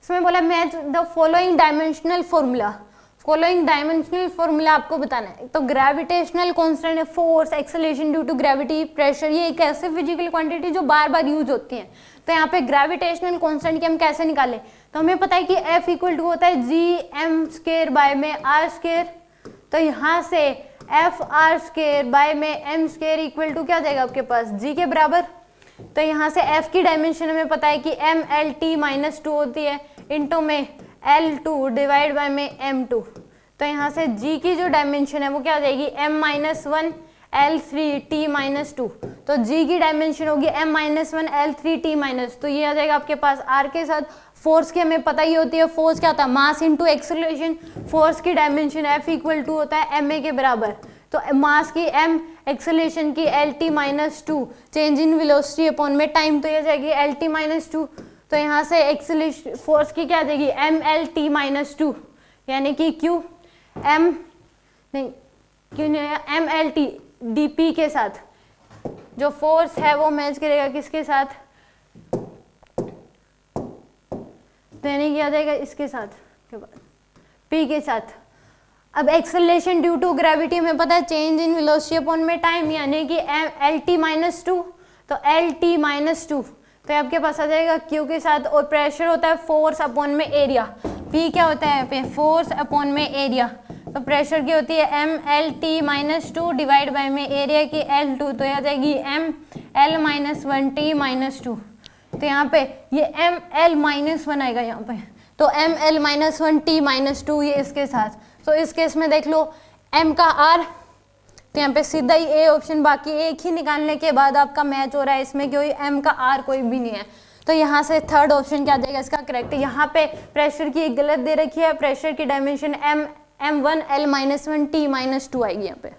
इसमें बोला match the following dimensional formula. Following dimensional formula आपको बताना है। तो ग्रेविटेशनल कांस्टेंट है force, acceleration due to gravity, pressure, ये एक ऐसे फिजिकल क्वांटिटी जो बार बार यूज होती हैं। तो यहाँ पे ग्रेविटेशनल कांस्टेंट की हम कैसे निकालें, तो हमें पता है कि F इक्वल टू होता है जी एम स्क्वायर बाय में आर स्क्वायर। तो यहाँ से एफ आर स्क्वायर बाय में एम स्क्वायर इक्वल टू क्या जाएगा आपके पास जी के बराबर। तो यहाँ से F की डायमेंशन हमें पता है कि M L T minus two होती है, इंटू में L2 डिवाइड बाय में M2। तो यहाँ से G की जो डायमेंशन है वो क्या हो जाएगी M-1 L3T माइनस 2। तो G की डायमेंशन होगी M-1 L3T माइनस, तो ये आ जाएगा आपके पास R के साथ। फोर्स की हमें पता ही होती है, फोर्स क्या होता है मास इनटू एक्सेलरेशन। फोर्स की डायमेंशन F इक्वल टू होता है ma के बराबर। तो मास की m, एक्सेलरेशन की LT minus 2, change in velocity upon में टाइम, तो ये जाएगी LT माइनस 2। तो यहाँ से एक्सेलरेशन फोर्स की क्या आ जाएगी MLT माइनस 2, यानी कि MLT DP के साथ जो फोर्स है वो मैच करेगा किसके साथ, तो यानी कि आ जाएगा इसके साथ के बाद P के साथ। अब एक्सेलरेशन ड्यू टू ग्रेविटी में पता है चेंज इन वेलोसिटी अपॉन में टाइम, यानी कि LT माइनस 2, तो LT माइनस 2 तो आपके पास आ जाएगा Q के साथ। और प्रेशर होता है फोर्स अपॉन में एरिया, P क्या होता है पे फोर्स अपॉन में एरिया। तो प्रेशर की होती है MLT माइनस 2 डिवाइड बाय में एरिया की L2, तो आ जाएगी ML-1T माइनस 2। तो यहाँ पे ये ML-1 आएगा यहाँ पे, तो ML-1T माइनस 2 ये इसके साथ। तो इस केस में देख लो M का R, तो यहाँ पे सीधा ही A ऑप्शन, बाकी एक ही निकालने के बाद आपका मैच हो रहा है इसमें, क्योंकि M का R कोई भी नहीं है। तो यहाँ से थर्ड ऑप्शन क्या जाएगा इसका करेक्ट। यहाँ पे प्रेशर की एक गलत दे रखी है, प्रेशर की dimension M1 L-1 T minus 2 आएगी यहाँ पे।